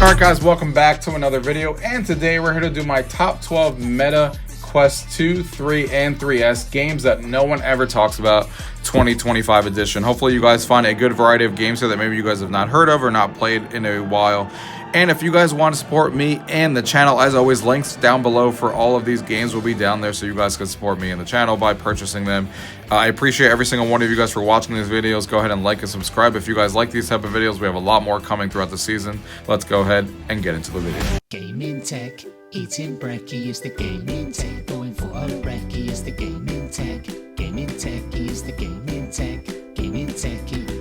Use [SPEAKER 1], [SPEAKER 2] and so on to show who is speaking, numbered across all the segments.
[SPEAKER 1] Alright guys, welcome back to another video, and today we're here to do my top 12 Meta Quest 2, 3, and 3S games that no one ever talks about 2025 edition. Hopefully you guys find a good variety of games here that maybe you guys have not heard of or not played in a while. And if you guys want to support me and the channel, as always, links down below for all of these games will be down there so you guys can support me and the channel by purchasing them. I appreciate every single one of you guys for watching these videos. Go ahead and like and subscribe if you guys like these type of videos. We have a lot more coming throughout the season. Let's go ahead and get into the video.
[SPEAKER 2] Gaming tech, eating brekkie is the gaming tech. Going for a brekkie is the gaming tech. Gaming tech is the gaming tech. Gaming techie.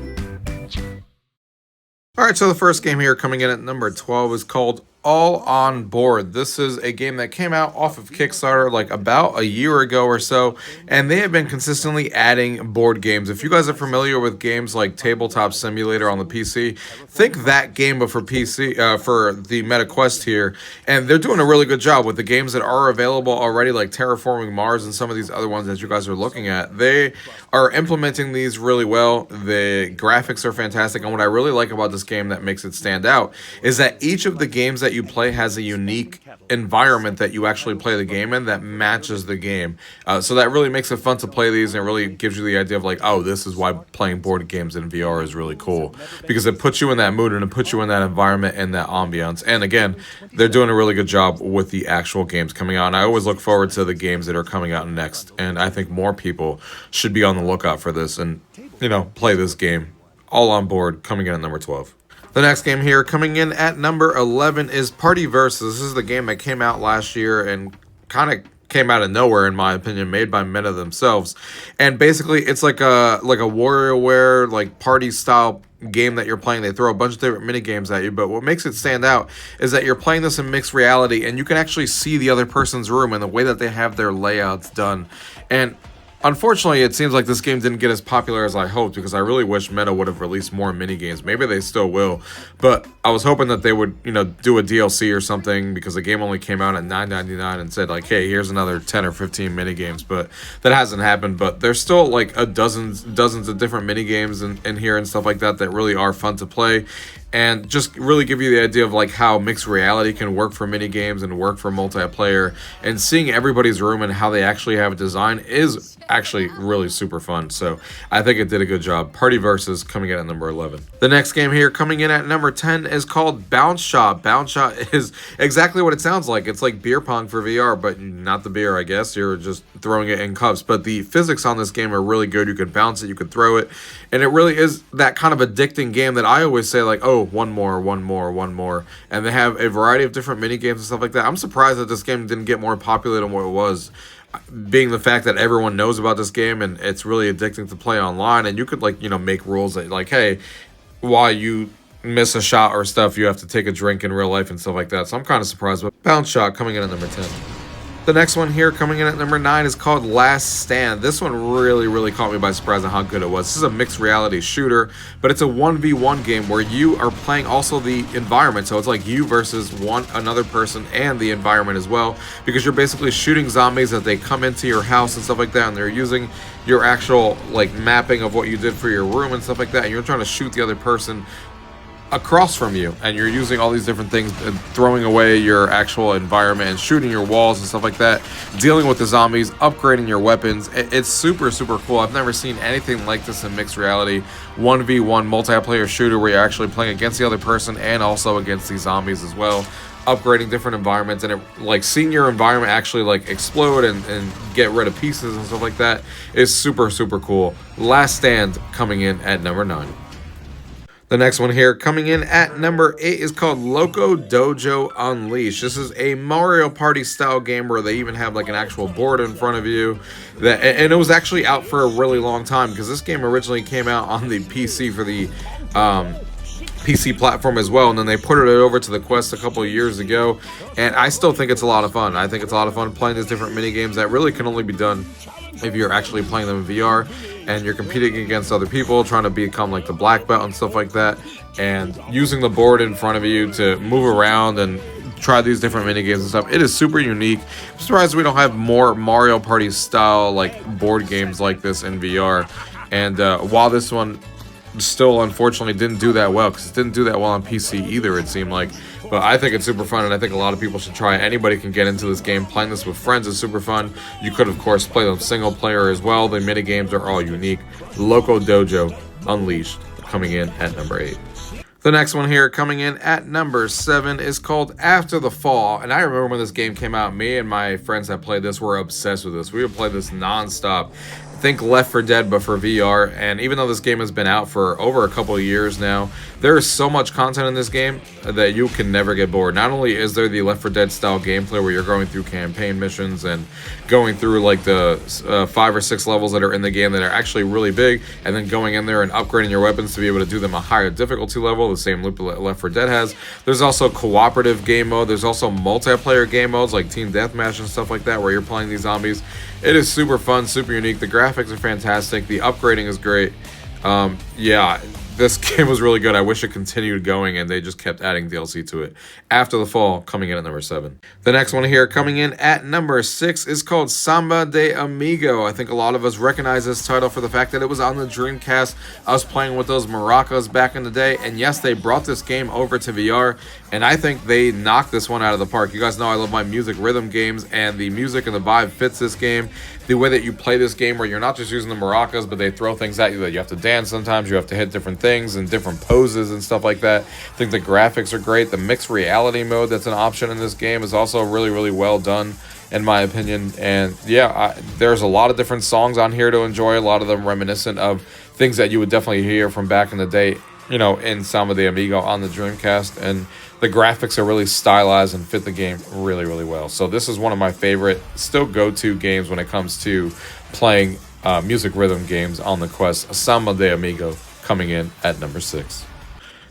[SPEAKER 1] Alright, so the first game here coming in at number 12 is called All On Board. This is a game that came out off of Kickstarter like about a year ago or so, and they have been consistently adding board games. If you guys are familiar with games like Tabletop Simulator on the PC, think that game but for PC, for the Meta Quest here, and they're doing a really good job with the games that are available already, like Terraforming Mars and some of these other ones that you guys are looking at. They are implementing these really well. The graphics are fantastic, and what I really like about this game that makes it stand out is that each of the games that you play has a unique environment that you actually play the game in that matches the game. So that really makes it fun to play these, and it really gives you the idea of like, oh, this is why playing board games in VR is really cool, because it puts you in that mood and it puts you in that environment and that ambiance. And again, they're doing a really good job with the actual games coming out, and I always look forward to the games that are coming out next, and I think more people should be on the lookout for this and, you know, play this game. All On Board coming in at number 12. The next game here coming in at number 11 is Party Versus. This is the game that came out last year and kind of came out of nowhere, in my opinion, made by Meta themselves. And basically it's like a WarioWare like party style game that you're playing. They throw a bunch of different mini games at you, but what makes it stand out is that you're playing this in mixed reality, and you can actually see the other person's room and the way that they have their layouts done. And unfortunately, it seems like this game didn't get as popular as I hoped, because I really wish Meta would have released more mini games. Maybe they still will, but I was hoping that they would, you know, do a DLC or something, because the game only came out at $9.99 and said like, hey, here's another 10 or 15 mini games, but that hasn't happened. But there's still like dozens of different mini games in here and stuff like that that really are fun to play, and just really give you the idea of like how mixed reality can work for mini games and work for multiplayer, and seeing everybody's room and how they actually have it designed is actually really super fun. So I think it did a good job. Party Versus coming in at number 11. The next game here coming in at number 10 is called Bounce Shot. Bounce Shot is exactly what it sounds like. It's like beer pong for VR, but not the beer, I guess. You're just throwing it in cups, but the physics on this game are really good. You can bounce it, you can throw it, and it really is that kind of addicting game that I always say like, oh, one more, and they have a variety of different mini games and stuff like that. I'm surprised that this game didn't get more popular than what it was, being the fact that everyone knows about this game and it's really addicting to play online, and you could like, you know, make rules that like, hey, while you miss a shot or stuff, you have to take a drink in real life and stuff like that. So I'm kind of surprised. But Bounce Shot coming in at number 10. The next one here coming in at number 9 is called Last Stand. This one really caught me by surprise on how good it was. This is a mixed reality shooter, but it's a 1v1 game where you are playing also the environment. So it's like you versus another person and the environment as well, because you're basically shooting zombies as they come into your house and stuff like that, and they're using your actual like mapping of what you did for your room and stuff like that, and you're trying to shoot the other person across from you, and you're using all these different things and throwing away your actual environment and shooting your walls and stuff like that, dealing with the zombies, upgrading your weapons. It's super cool. I've never seen anything like this in mixed reality 1v1 multiplayer shooter where you're actually playing against the other person and also against these zombies as well, upgrading different environments, and it, like seeing your environment actually like explode and get rid of pieces and stuff like that is super cool. Last Stand coming in at number 9. The next one here coming in at number 8 is called Loco Dojo Unleashed. This is a Mario Party style game where they even have like an actual board in front of you. And it was actually out for a really long time, because this game originally came out on the PC for the PC platform as well, and then they put it over to the Quest a couple of years ago, and I still think it's a lot of fun. I think it's a lot of fun playing these different mini games that really can only be done if you're actually playing them in VR and you're competing against other people, trying to become like the black belt and stuff like that, and using the board in front of you to move around and try these different mini games and stuff. It is super unique. I'm surprised we don't have more Mario Party style like board games like this in VR. And while this one still unfortunately didn't do that well, because it didn't do that well on PC either, it seemed like. But I think it's super fun, and I think a lot of people should try it. Anybody can get into this game. Playing this with friends is super fun. You could, of course, play them single player as well. The mini games are all unique. Loco Dojo Unleashed coming in at number 8. The next one here coming in at number 7 is called After the Fall. And I remember when this game came out, me and my friends that played this were obsessed with this. We would play this non-stop. Think Left 4 Dead, but for VR. And even though this game has been out for over a couple of years now, there is so much content in this game that you can never get bored. Not only is there the Left 4 Dead style gameplay where you're going through campaign missions and going through like the 5 or 6 levels that are in the game that are actually really big, and then going in there and upgrading your weapons to be able to do them a higher difficulty level, the same loop that Left 4 Dead has. There's also cooperative game mode. There's also multiplayer game modes like Team Deathmatch and stuff like that where you're playing these zombies. It is super fun, super unique. The graphics are fantastic. The upgrading is great. Yeah, this game was really good. I wish it continued going and they just kept adding DLC to it. After the Fall, coming in at number 7. The next one here coming in at number 6 is called Samba de Amigo. I think a lot of us recognize this title for the fact that it was on the Dreamcast. I was playing with those maracas back in the day, and yes, they brought this game over to VR, and I think they knocked this one out of the park. You guys know I love my music rhythm games, and the music and the vibe fits this game. The way that you play this game where you're not just using the maracas, but they throw things at you that you have to dance sometimes, you have to hit different things and different poses and stuff like that. I think the graphics are great. The mixed reality mode that's an option in this game is also really, really well done, in my opinion. And yeah, there's a lot of different songs on here to enjoy, a lot of them reminiscent of things that you would definitely hear from back in the day, you know, in Samba de Amigo on the Dreamcast. And the graphics are really stylized and fit the game really, really well. So this is one of my favorite, still go-to games when it comes to playing music rhythm games on the Quest. Samba de Amigo coming in at number 6.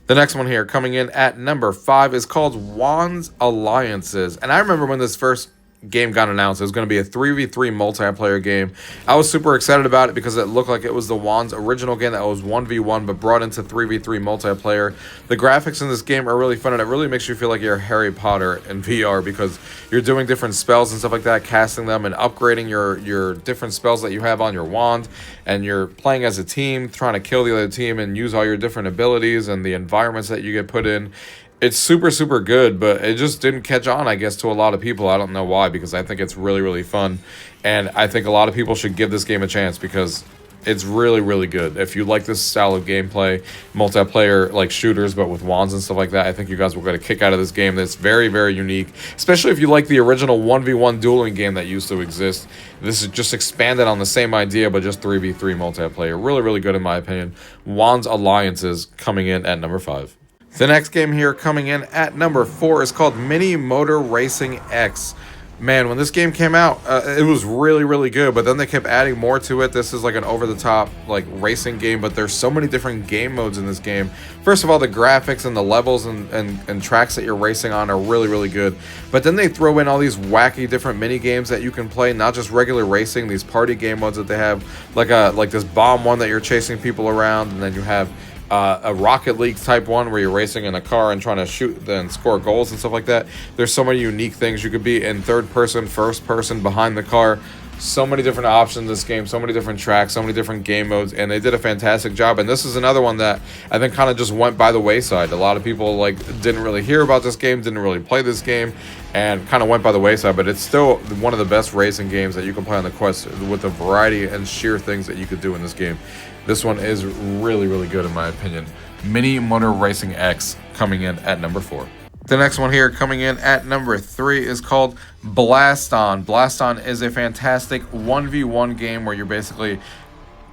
[SPEAKER 1] The next one here coming in at number 5 is called Wands Alliances. And I remember when this first game got announced, it was going to be a 3v3 multiplayer game. I was super excited about it because it looked like it was the Wands original game that was 1v1 but brought into 3v3 multiplayer. The graphics in this game are really fun, and it really makes you feel like you're Harry Potter in VR because you're doing different spells and stuff like that, casting them and upgrading your different spells that you have on your wand, and you're playing as a team trying to kill the other team and use all your different abilities and the environments that you get put in. It's super, super good, but it just didn't catch on, I guess, to a lot of people. I don't know why, because I think it's really, really fun. And I think a lot of people should give this game a chance because it's really, really good. If you like this style of gameplay, multiplayer, like shooters, but with wands and stuff like that, I think you guys will get a kick out of this game that's very, very unique. Especially if you like the original 1v1 dueling game that used to exist. This is just expanded on the same idea, but just 3v3 multiplayer. Really, really good in my opinion. Wands Alliances coming in at number 5. The next game here coming in at number 4 is called Mini Motor Racing X. Man, when this game came out, it was really, really good, but then they kept adding more to it. This is like an over-the-top like racing game, but there's so many different game modes in this game. First of all, the graphics and the levels and tracks that you're racing on are really, really good. But then they throw in all these wacky different mini games that you can play, not just regular racing, these party game modes that they have, like this bomb one that you're chasing people around, and then you have a Rocket League type one where you're racing in a car and trying to shoot and score goals and stuff like that. There's so many unique things. You could be in third person, first person, behind the car. So many different options in this game, so many different tracks, so many different game modes, and they did a fantastic job. And this is another one that I think kind of just went by the wayside. A lot of people didn't really hear about this game, didn't really play this game, and kind of went by the wayside. But it's still one of the best racing games that you can play on the Quest with the variety and sheer things that you could do in this game. This one is really, really good in my opinion. Mini Motor Racing X coming in at number 4. The next one here coming in at number 3 is called Blaston. Blaston is a fantastic 1v1 game where you're basically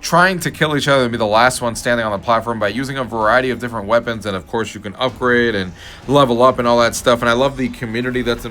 [SPEAKER 1] trying to kill each other and be the last one standing on the platform by using a variety of different weapons, and of course you can upgrade and level up and all that stuff. And I love the community that's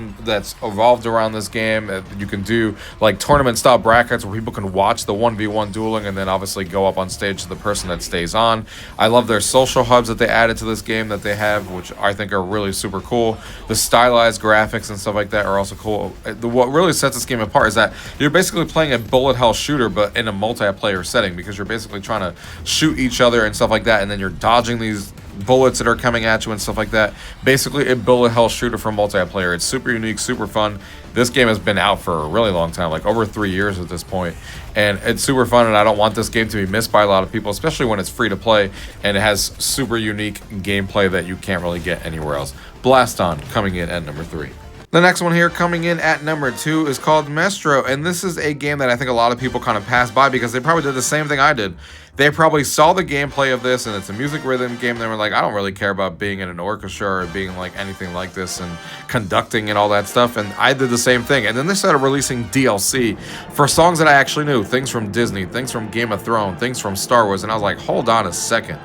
[SPEAKER 1] evolved around this game. You can do like tournament style brackets where people can watch the 1v1 dueling and then obviously go up on stage to the person that stays on. I love their social hubs that they added to this game that they have, which I think are really super cool. The stylized graphics and stuff like that are also cool. What really sets this game apart is that you're basically playing a bullet hell shooter but in a multiplayer setting, because you're basically trying to shoot each other and stuff like that, and then you're dodging these bullets that are coming at you and stuff like that. Basically a bullet hell shooter for multiplayer. It's super unique, super fun. This game has been out for a really long time, like over 3 years at this point, and it's super fun, and I don't want this game to be missed by a lot of people, especially when it's free to play and it has super unique gameplay that you can't really get anywhere else. Blaston coming in at number 3. The next one here coming in at number 2 is called Maestro, and this is a game that I think a lot of people kind of passed by because they probably did the same thing I did. They probably saw the gameplay of this, and it's a music rhythm game. They were like, I don't really care about being in an orchestra or being like anything like this and conducting and all that stuff, and I did the same thing. And then they started releasing DLC for songs that I actually knew, things from Disney, things from Game of Thrones, things from Star Wars, and I was like, hold on a second.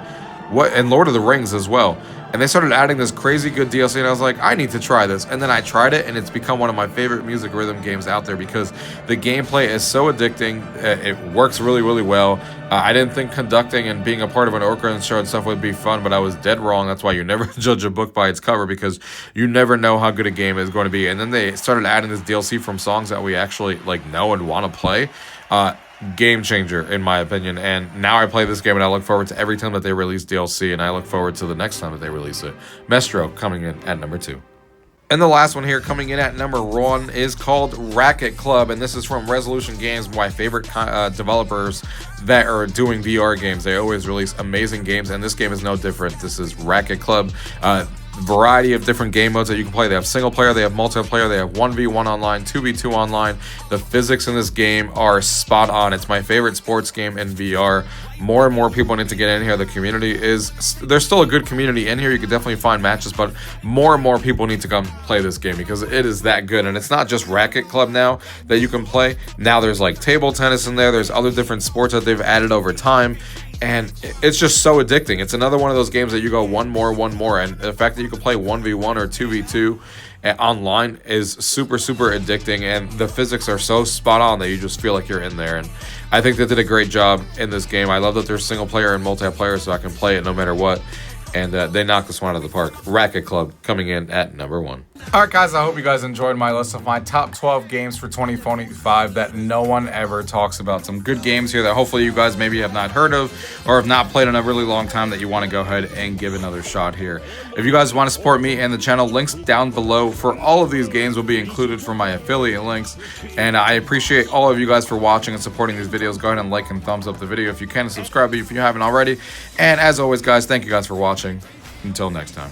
[SPEAKER 1] What? And Lord of the Rings as well. And they started adding this crazy good DLC, and I was like, I need to try this. And then I tried it, and it's become one of my favorite music rhythm games out there because the gameplay is so addicting. It works really, really well. I didn't think conducting and being a part of an orchestra and stuff would be fun, but I was dead wrong. That's why you never judge a book by its cover, because you never know how good a game is going to be. And then they started adding this DLC from songs that we actually like know and want to play. Game changer in my opinion, and now I play this game and I look forward to every time that they release DLC, and I look forward to the next time that they release it. Maestro coming in at number 2. And the last one here coming in at number 1 is called Racket Club, and this is from Resolution Games, my favorite developers that are doing VR games. They always release amazing games, and this game is no different. This is Racket Club. Variety of different game modes that you can play. They have single player, they have multiplayer, they have 1v1 online, 2v2 online. The physics in this game are spot on. It's my favorite sports game in VR. More and more people need to get in here. The community there's still a good community in here. You can definitely find matches, but more and more people need to come play this game because it is that good. And it's not just Racket Club now that you can play. Now there's like table tennis in there. There's other different sports that they've added over time. And it's just so addicting. It's another one of those games that you go one more, and the fact that you can play 1v1 or 2v2 online is super, super addicting, and the physics are so spot on that you just feel like you're in there. And I think they did a great job in this game. I love that there's single player and multiplayer, so I can play it no matter what. And they knocked this one out of the park. Racket Club coming in at number 1. Alright guys, I hope you guys enjoyed my list of my top 12 games for 2025 that no one ever talks about. Some good games here that hopefully you guys maybe have not heard of or have not played in a really long time that you want to go ahead and give another shot here. If you guys want to support me and the channel, links down below for all of these games will be included for my affiliate links. And I appreciate all of you guys for watching and supporting these videos. Go ahead and like and thumbs up the video if you can, and subscribe if you haven't already. And as always guys, thank you guys for watching. Until next time.